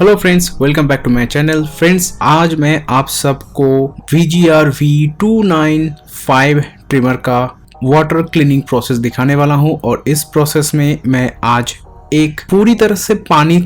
Hello friends, welcome back to my channel. Friends, आज मैं आप सबको VGR V295 ट्रिमर का वाटर क्लीनिंग प्रोसेस दिखाने वाला हूं और इस प्रोसेस में मैं आज एक पूरी तरह से पानी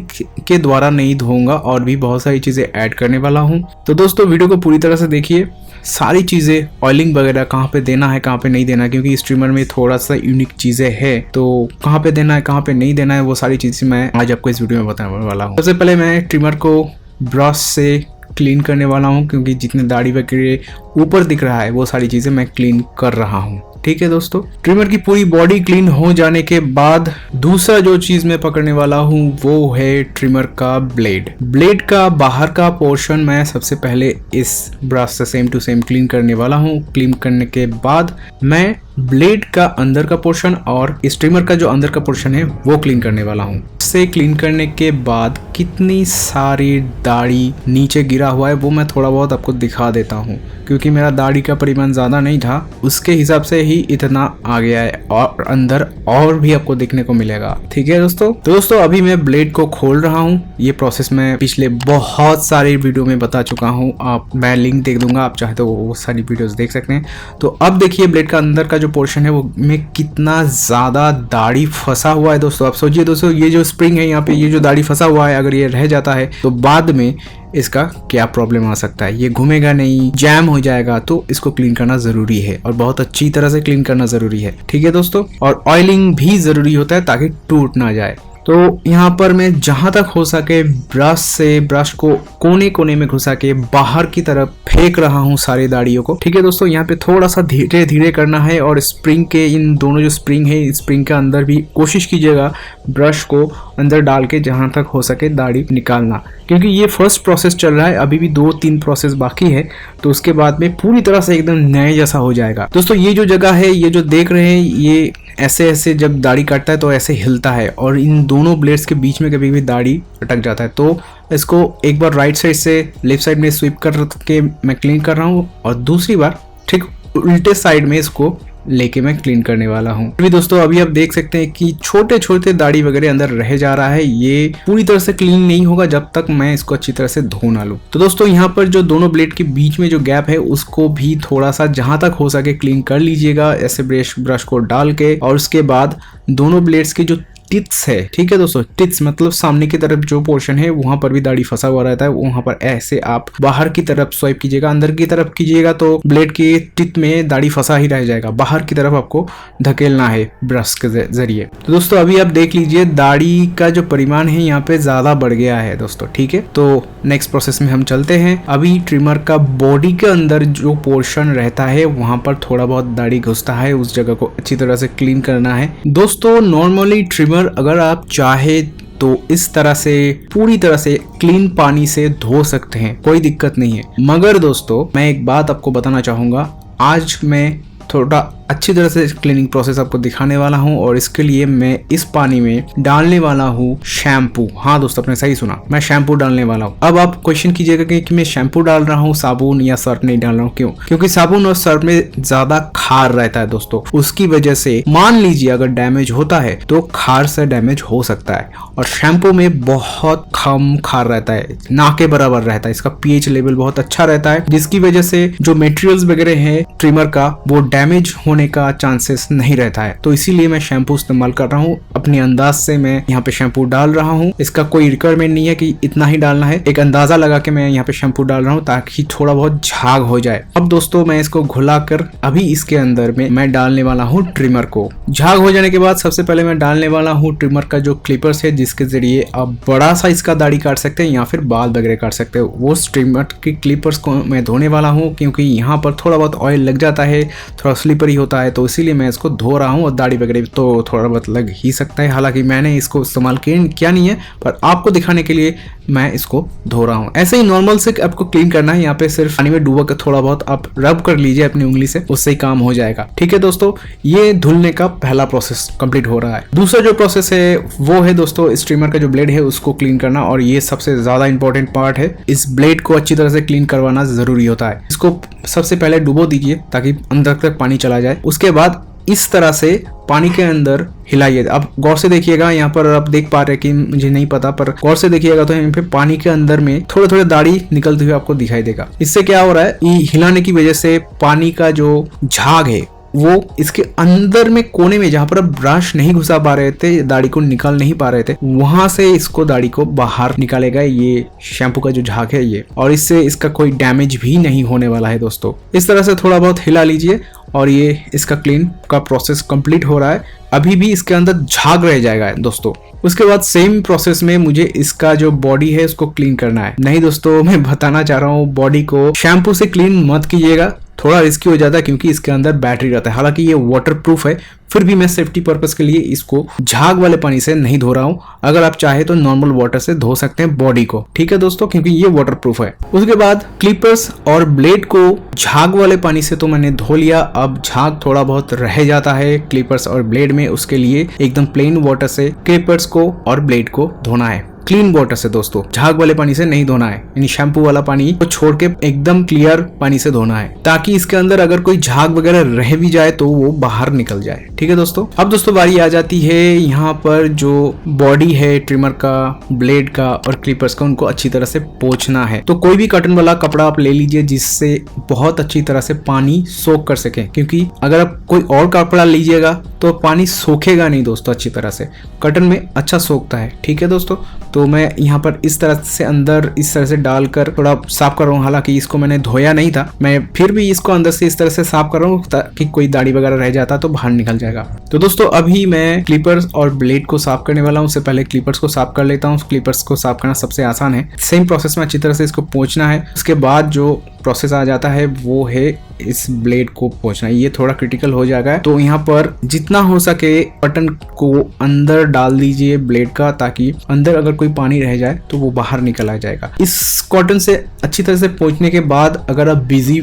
के द्वारा नहीं धोऊंगा और भी बहुत सारी चीजें ऐड करने वाला हूं। तो दोस्तों, वीडियो को पूरी तरह से देखिए। सारी चीज़ें ऑयलिंग वगैरह कहाँ पे देना है, कहाँ पे नहीं देना है, क्योंकि इस ट्रिमर में थोड़ा सा यूनिक चीज़ें है, तो कहाँ पे देना है, कहाँ पे नहीं देना है, वो सारी चीज़ें मैं आज आपको इस वीडियो में बताने वाला हूँ। सबसे पहले मैं ट्रिमर को ब्रश से क्लीन करने वाला हूँ, क्योंकि जितने दाढ़ी वगैरह ऊपर दिख रहा है वो सारी चीज़ें मैं क्लीन कर रहा हूँ। ठीक है दोस्तों, ट्रिमर की पूरी बॉडी क्लीन हो जाने के बाद दूसरा जो चीज मैं पकड़ने वाला हूँ वो है ट्रिमर का ब्लेड। ब्लेड का बाहर का पोर्शन मैं सबसे पहले इस ब्रश से सेम टू सेम क्लीन करने वाला हूँ। क्लीन करने के बाद मैं ब्लेड का अंदर का पोर्शन और इस ट्रिमर का जो अंदर का पोर्शन है वो क्लीन करने वाला हूँ। से क्लीन करने के बाद कितनी सारी दाढ़ी नीचे गिरा हुआ है वो मैं थोड़ा बहुत आपको दिखा देता हूँ, क्योंकि मेरा दाढ़ी का परिमाण ज़्यादा नहीं था, उसके हिसाब से ही इतना आ गया है और अंदर और भी आपको देखने को मिलेगा। ठीक है दोस्तों, अभी मैं ब्लेड को खोल रहा हूँ। ये प्रोसेस मैं पिछले बहुत सारे वीडियो में बता चुका हूँ, मैं लिंक देख दूंगा, आप चाहे तो वो सारी वीडियोस देख सकते हैं। तो अब देखिए ब्लेड का अंदर का जो पोर्शन है वो में कितना ज़्यादा दाढ़ी फंसा हुआ है। दोस्तों, आप सोचिए दोस्तों, ये जो स्प्रिंग है यहाँ पे, ये जो दाढ़ी फंसा हुआ है, अगर ये रह जाता है तो बाद में इसका क्या प्रॉब्लम आ सकता है। ये घूमेगा नहीं, जैम हो जाएगा। तो इसको क्लीन करना जरूरी है और बहुत अच्छी तरह से क्लीन करना जरूरी है। ठीक है दोस्तों, और ऑयलिंग भी जरूरी होता है ताकि टूट ना जाए। तो यहाँ पर मैं जहां तक हो सके ब्रश से ब्रश को कोने कोने में घुसा के बाहर की तरफ फेंक रहा हूँ सारी दाढ़ियों को। ठीक है दोस्तों, यहाँ पे थोड़ा सा धीरे धीरे करना है और स्प्रिंग के इन दोनों जो स्प्रिंग है, स्प्रिंग के अंदर भी कोशिश कीजिएगा ब्रश को अंदर डाल के जहां तक हो सके दाढ़ी निकालना, क्योंकि ये फर्स्ट प्रोसेस चल रहा है, अभी भी 2-3 प्रोसेस बाकी है। तो उसके बाद में पूरी तरह से एकदम नए जैसा हो जाएगा। दोस्तों, ये जो जगह है, ये जो देख रहे हैं, ये ऐसे ऐसे जब दाढ़ी काटता है तो ऐसे हिलता है और इन दोनों ब्लेड्स के बीच में कभी भी दाढ़ी अटक जाता है। तो इसको एक बार राइट साइड से लेफ्ट साइड में स्वीप करके मैं क्लीन कर रहा हूँ और दूसरी बार ठीक उल्टे साइड में इसको लेके मैं क्लीन करने वाला हूँ। अभी दोस्तों, अभी आप देख सकते हैं कि छोटे छोटे दाढ़ी वगैरह अंदर रह जा रहा है। ये पूरी तरह से क्लीन नहीं होगा जब तक मैं इसको अच्छी तरह से धो ना लूँ। तो दोस्तों, यहाँ पर जो दोनों ब्लेड के बीच में जो गैप है उसको भी थोड़ा सा जहां तक हो सके क्लीन कर लीजिएगा, ऐसे ब्रश को डाल के। और उसके बाद दोनों ब्लेड्स के जो टिप्स है, ठीक है दोस्तों, टिप्स मतलब सामने की तरफ जो पोर्शन है वहां पर भी दाढ़ी फंसा हुआ रहता है, वहां पर ऐसे आप बाहर की तरफ स्वाइप कीजिएगा। अंदर की तरफ कीजिएगा तो ब्लेड की टिप में दाढ़ी फंसा ही रह जाएगा, बाहर की तरफ आपको धकेलना है ब्रश के जरिए। तो दोस्तों, अभी आप देख लीजिए दाढ़ी का जो परिमाण है यहाँ पे ज्यादा बढ़ गया है दोस्तों। ठीक है, तो नेक्स्ट प्रोसेस में हम चलते हैं। अभी ट्रिमर का बॉडी के अंदर जो पोर्शन रहता है वहां पर थोड़ा बहुत दाढ़ी घुसता है, उस जगह को अच्छी तरह से क्लीन करना है। दोस्तों, नॉर्मली ट्रिमर अगर आप चाहे तो इस तरह से पूरी तरह से क्लीन पानी से धो सकते हैं, कोई दिक्कत नहीं है। मगर दोस्तों, मैं एक बात आपको बताना चाहूंगा, आज मैं थोड़ा अच्छी तरह से क्लीनिंग प्रोसेस आपको दिखाने वाला हूं और इसके लिए मैं इस पानी में डालने वाला हूं शैम्पू। हाँ दोस्तों, आपने सही सुना, मैं शैम्पू डालने वाला हूं। अब आप क्वेश्चन कीजिएगा कि मैं शैम्पू डाल रहा हूं, साबुन या सर्फ नहीं डाल रहा हूं, क्यों? क्योंकि साबुन और सर्फ में ज्यादा खार रहता है दोस्तों, उसकी वजह से मान लीजिए अगर डैमेज होता है तो खार से डैमेज हो सकता है। और शैम्पू में बहुत कम खार रहता है, ना के बराबर रहता है, इसका pH लेवल बहुत अच्छा रहता है, जिसकी वजह से जो मटेरियल्स वगैरह है ट्रिमर का वो डैमेज होने का चांसेस नहीं रहता है। तो इसीलिए मैं शैम्पू इस्तेमाल कर रहा हूँ, अपने अंदाज से मैं यहाँ पे शैम्पू डाल रहा हूँ। इसका कोई रिक्वायरमेंट नहीं है कि इतना ही डालना है, एक अंदाजा लगा के मैं यहाँ पे शैम्पू डाल रहा हूँ ताकि थोड़ा बहुत झाग हो जाए। अब दोस्तों, मैं इसको घुला कर अभी इसके अंदर में मैं डालने वाला हूँ ट्रिमर को। झाग हो जाने के बाद सबसे पहले मैं डालने वाला हूँ ट्रिमर का जो क्लिपर्स है, जिसके जरिए आप बड़ा साइज का दाढ़ी काट सकते हैं या फिर बाल वगैरह काट सकते हो। वो ट्रिमर के क्लिपर्स को मैं धोने वाला हूँ, क्योंकि यहाँ पर थोड़ा बहुत ऑयल लग जाता है, थोड़ा स्लिपरी होता है, तो इसीलिए मैं इसको धो रहा हूँ। और दाढ़ी वगैरह तो थोड़ा बहुत लग ही सकता है, हालांकि मैंने इसको इस्तेमाल किया नहीं है, पर आपको दिखाने के लिए मैं इसको धो रहा हूँ। ऐसे ही नॉर्मल से आपको क्लीन करना है, यहाँ पे सिर्फ पानी में डूबा कर थोड़ा बहुत आप रब कर लीजिए अपनी उंगली से, उससे ही काम हो जाएगा। ठीक है दोस्तों, ये धुलने का पहला प्रोसेस कंप्लीट हो रहा है। दूसरा जो प्रोसेस है वो है दोस्तों इस ट्रिमर का जो ब्लेड है उसको क्लीन करना, और ये सबसे ज्यादा इंपॉर्टेंट पार्ट है। इस ब्लेड को अच्छी तरह से क्लीन करवाना जरूरी होता है। इसको सबसे पहले डुबो दीजिए ताकि अंदर तक पानी चला जाए। उसके बाद इस तरह से पानी के अंदर हिलाइए। अब गौर से देखिएगा, यहाँ पर आप देख पा रहे हैं कि मुझे नहीं पता, पर गौर से देखिएगा तो यहाँ पे पानी के अंदर में थोड़े थोड़े दाढ़ी निकलते हुए आपको दिखाई देगा। इससे क्या हो रहा है, ये हिलाने की वजह से पानी का जो झाग है वो इसके अंदर में कोने में, जहां पर आप ब्रश नहीं घुसा पा रहे थे, दाढ़ी को निकाल नहीं पा रहे थे, वहां से इसको दाढ़ी को बाहर निकालेगा ये शैम्पू का जो झाग है ये, और इससे इसका कोई डैमेज भी नहीं होने वाला है दोस्तों। इस तरह से थोड़ा बहुत हिला लीजिए और ये इसका क्लीन का प्रोसेस कंप्लीट हो रहा है। अभी भी इसके अंदर झाग रह जाएगा दोस्तों। उसके बाद सेम प्रोसेस में मुझे इसका जो बॉडी है उसको क्लीन करना है। नहीं दोस्तों, मैं बताना चाह रहा हूँ, बॉडी को शैम्पू से क्लीन मत कीजिएगा, थोड़ा रिस्की हो जाता है क्योंकि इसके अंदर बैटरी रहता है। हालांकि ये वाटर प्रूफ है, फिर भी मैं सेफ्टी पर्पस के लिए इसको झाग वाले पानी से नहीं धो रहा हूँ। अगर आप चाहे तो नॉर्मल वाटर से धो सकते हैं बॉडी को, ठीक है दोस्तों, क्योंकि ये वाटर प्रूफ है। उसके बाद क्लिपर्स और ब्लेड को झाग वाले पानी से तो मैंने धो लिया। अब झाग थोड़ा बहुत रह जाता है क्लिपर्स और ब्लेड में, उसके लिए एकदम प्लेन वाटर से क्लिपर्स को और ब्लेड को धोना है, क्लीन वाटर से दोस्तों, झाग वाले पानी से नहीं धोना है। यानी शैम्पू वाला पानी को छोड़ के एकदम क्लियर पानी से धोना है, ताकि इसके अंदर अगर कोई झाग वगैरह रह भी जाए तो वो बाहर निकल जाए, ठीक है दोस्तों। अब दोस्तों बारी आ जाती है यहाँ पर जो बॉडी है ट्रिमर का, ब्लेड का और क्लिपर्स का, उनको अच्छी तरह से पोंछना है। तो कोई भी कॉटन वाला कपड़ा आप ले लीजिए जिससे बहुत अच्छी तरह से पानी सोख कर सके, क्योंकि अगर आप कोई और कपड़ा लीजिएगा तो पानी सोखेगा नहीं दोस्तों अच्छी तरह से। कॉटन में अच्छा सोखता है, ठीक है दोस्तों। तो मैं यहाँ पर इस तरह से अंदर इस तरह से डालकर थोड़ा साफ कर रहा हूँ। हालांकि इसको मैंने धोया नहीं था, मैं फिर भी इसको अंदर से इस तरह से साफ कर रहा हूँ ताकि कोई दाढ़ी वगैरह रह जाता तो बाहर निकल जाएगा। तो दोस्तों अभी मैं क्लिपर्स और ब्लेड को साफ करने वाला हूँ। उससे पहले क्लिपर्स को साफ कर लेता हूँ। क्लिपर्स को साफ करना सबसे आसान है। सेम प्रोसेस में अच्छी तरह से इसको पोंछना है। उसके बाद जो प्रोसेस आ जाता है वो है इस ब्लेड को पोंछना। ये थोड़ा क्रिटिकल हो जाएगा, तो यहाँ पर जितना हो सके बटन को अंदर डाल दीजिए ब्लेड का, ताकि अंदर अगर कोई पानी रह जाए तो वो बाहर निकल आ जाएगा। इस कॉटन से अच्छी तरह से पोंछने के बाद अगर आप बिजी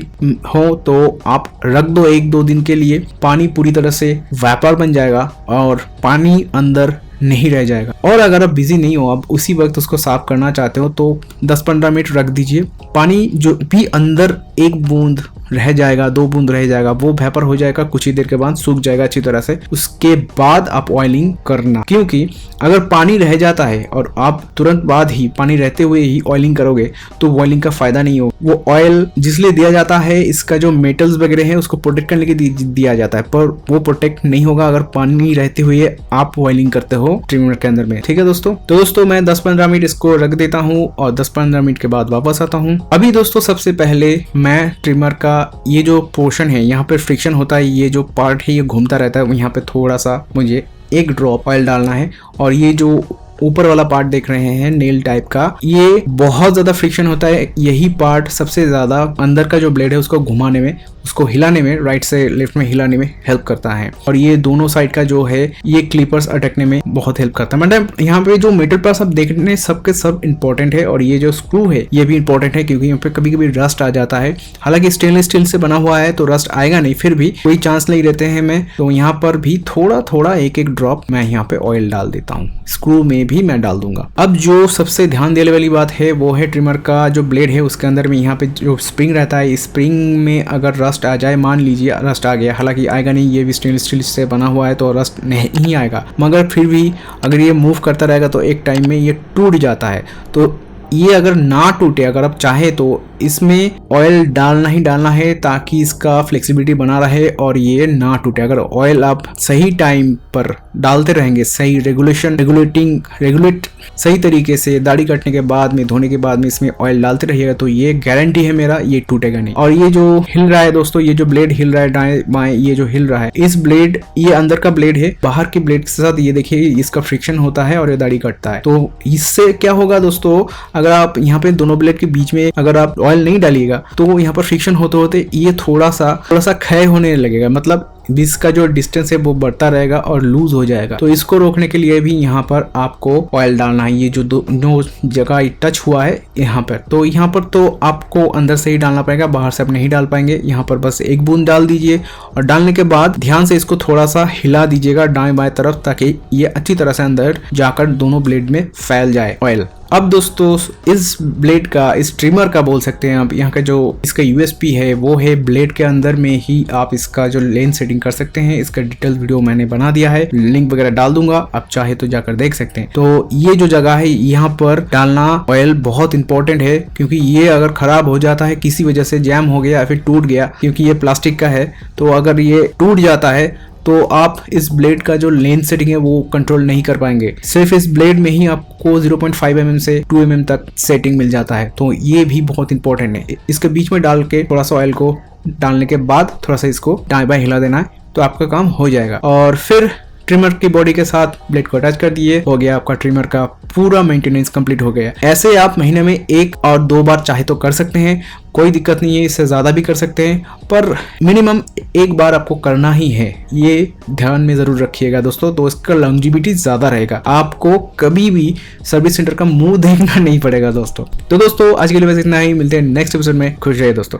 हो तो आप रख दो 1-2 दिन के लिए। पानी पूरी तरह से वेपर बन जाएगा और पानी अंदर नहीं रह जाएगा। और अगर आप बिजी नहीं हो, आप उसी वक्त उसको साफ करना चाहते हो तो 10-15 मिनट रख दीजिए। पानी जो भी अंदर 1 बूंद रह जाएगा, 2 बूंद रह जाएगा, वो वेपर हो जाएगा, कुछ ही देर के बाद सूख जाएगा अच्छी तरह से। उसके बाद आप ऑयलिंग करना, क्योंकि अगर पानी रह जाता है और आप तुरंत बाद ही पानी रहते हुए ही ऑयलिंग करोगे तो ऑयलिंग का फायदा नहीं हो। वो ऑयल जिसलिए दिया जाता है, इसका जो मेटल्स वगैरह है उसको प्रोटेक्ट करने के लिए दिया जाता है, पर वो प्रोटेक्ट नहीं होगा अगर पानी रहते हुए आप ऑयलिंग करते हो ट्रिमर के अंदर में, ठीक है दोस्तों। तो दोस्तों मैं 10-15 मिनट इसको रख देता हूँ और 10-15 मिनट के बाद वापस आता हूँ। अभी दोस्तों सबसे पहले मैं ट्रिमर का ये जो पोर्शन है, यहाँ पे फ्रिक्शन होता है, ये जो पार्ट है ये घूमता रहता है, यहाँ पे थोड़ा सा मुझे 1 ड्रॉप ऑयल डालना है। और ये जो ऊपर वाला पार्ट देख रहे हैं नेल टाइप का, ये बहुत ज्यादा फ्रिक्शन होता है। यही पार्ट सबसे ज्यादा अंदर का जो ब्लेड है उसको घुमाने में, उसको हिलाने में, राइट से लेफ्ट में हिलाने में हेल्प करता है। और ये दोनों साइड का जो है ये क्लिपर्स अटकने में बहुत हेल्प करता है। मतलब यहाँ पे जो मेटल पार्ट्स आप देख रहे हैं सबके सब इंपॉर्टेंट है। और ये जो स्क्रू है ये भी इंपॉर्टेंट है, क्योंकि यहाँ पे कभी कभी रस्ट आ जाता है। हालांकि स्टेनलेस स्टील से बना हुआ है तो रस्ट आएगा नहीं, फिर भी कोई चांस नहीं रहते हैं मैं, तो यहाँ पर भी थोड़ा थोड़ा 1-1 ड्रॉप मैं यहाँ पे ऑयल डाल देता हूँ। स्क्रू में भी मैं डाल दूंगा। अब जो सबसे ध्यान देने वाली बात है वो है ट्रिमर का जो ब्लेड है उसके अंदर में यहाँ पे जो स्प्रिंग रहता है, स्प्रिंग में अगर रस्ट आ जाए, मान लीजिए रस्ट आ गया, हालांकि आएगा नहीं, ये भी स्टेनलेस स्टील से बना हुआ है तो रस्ट नहीं आएगा, मगर फिर भी अगर ये मूव करता रहेगा तो एक टाइम में ये टूट जाता है। तो ये अगर ना टूटे, अगर आप चाहे तो इसमें ऑयल डालना ही डालना है ताकि इसका फ्लेक्सिबिलिटी बना रहे और ये ना टूटे। अगर ऑयल आप सही टाइम पर डालते रहेंगे, सही रेगुलेट सही तरीके से दाढ़ी कटने के बाद में, धोने के बाद में इसमें ऑयल डालते रहिएगा तो ये गारंटी है मेरा, ये टूटेगा नहीं। और ये जो हिल रहा है दोस्तों, ये जो ब्लेड हिल रहा है दाएं बाएं, ये जो हिल रहा है, इस ब्लेड, ये अंदर का ब्लेड है, बाहर के ब्लेड के साथ ये देखिए इसका फ्रिक्शन होता है और ये दाढ़ी कटता है। तो इससे क्या होगा दोस्तों, अगर आप यहाँ पे दोनों ब्लेड के बीच में अगर आप ऑयल नहीं डालिएगा तो यहाँ पर फ्रिक्शन होते होते ये थोड़ा सा क्षय होने लगेगा, मतलब बीच का जो डिस्टेंस है वो बढ़ता रहेगा और लूज हो जाएगा। तो इसको रोकने के लिए भी यहाँ पर आपको ऑयल डालना है। ये जो दोनों जगह टच हुआ है यहाँ पर, तो यहाँ पर तो आपको अंदर से ही डालना पड़ेगा, बाहर से आप नहीं डाल पाएंगे। यहाँ पर बस 1 बूंद डाल दीजिए और डालने के बाद ध्यान से इसको थोड़ा सा हिला दीजिएगा दाएं बाएं तरफ, ताकि ये अच्छी तरह से अंदर जाकर दोनों ब्लेड में फैल जाए ऑयल। अब दोस्तों इस ब्लेड का, इस ट्रिमर का बोल सकते हैं आप, यहाँ का जो इसका यूएसपी है वो है ब्लेड के अंदर में ही आप इसका जो लेंथ सेटिंग कर सकते हैं। इसका डिटेल वीडियो मैंने बना दिया है, लिंक वगैरह डाल दूंगा, आप चाहे तो जाकर देख सकते हैं। तो ये जो जगह है यहाँ पर डालना ऑयल बहुत इंपॉर्टेंट है, क्योंकि ये अगर खराब हो जाता है किसी वजह से, जैम हो गया या फिर टूट गया, क्योंकि ये प्लास्टिक का है, तो अगर ये टूट जाता है तो आप इस ब्लेड का जो लेंथ सेटिंग है वो कंट्रोल नहीं कर पाएंगे। सिर्फ इस ब्लेड में ही आपको 0.5 mm से 2 mm तक सेटिंग मिल जाता है, तो ये भी बहुत इंपॉर्टेंट है। इसके बीच में डाल के थोड़ा सा ऑयल को डालने के बाद थोड़ा सा इसको दाएं बाएं हिला देना है, तो आपका काम हो जाएगा। और फिर ट्रिमर की बॉडी के साथ ब्लेड को अटैच कर दिए, हो गया आपका ट्रिमर का पूरा मेंटेनेंस कंप्लीट हो गया। ऐसे आप महीने में 1 और 2 बार चाहे तो कर सकते हैं, कोई दिक्कत नहीं है, इससे ज़्यादा भी कर सकते हैं, पर मिनिमम 1 बार आपको करना ही है, ये ध्यान में ज़रूर रखिएगा दोस्तों। तो इसका लॉन्जिविटी ज़्यादा रहेगा, आपको कभी भी सर्विस सेंटर का मुंह देखना नहीं पड़ेगा दोस्तों। तो दोस्तों आज के लिए बस इतना ही, मिलते हैं नेक्स्ट एपिसोड में, खुश रहिए दोस्तों।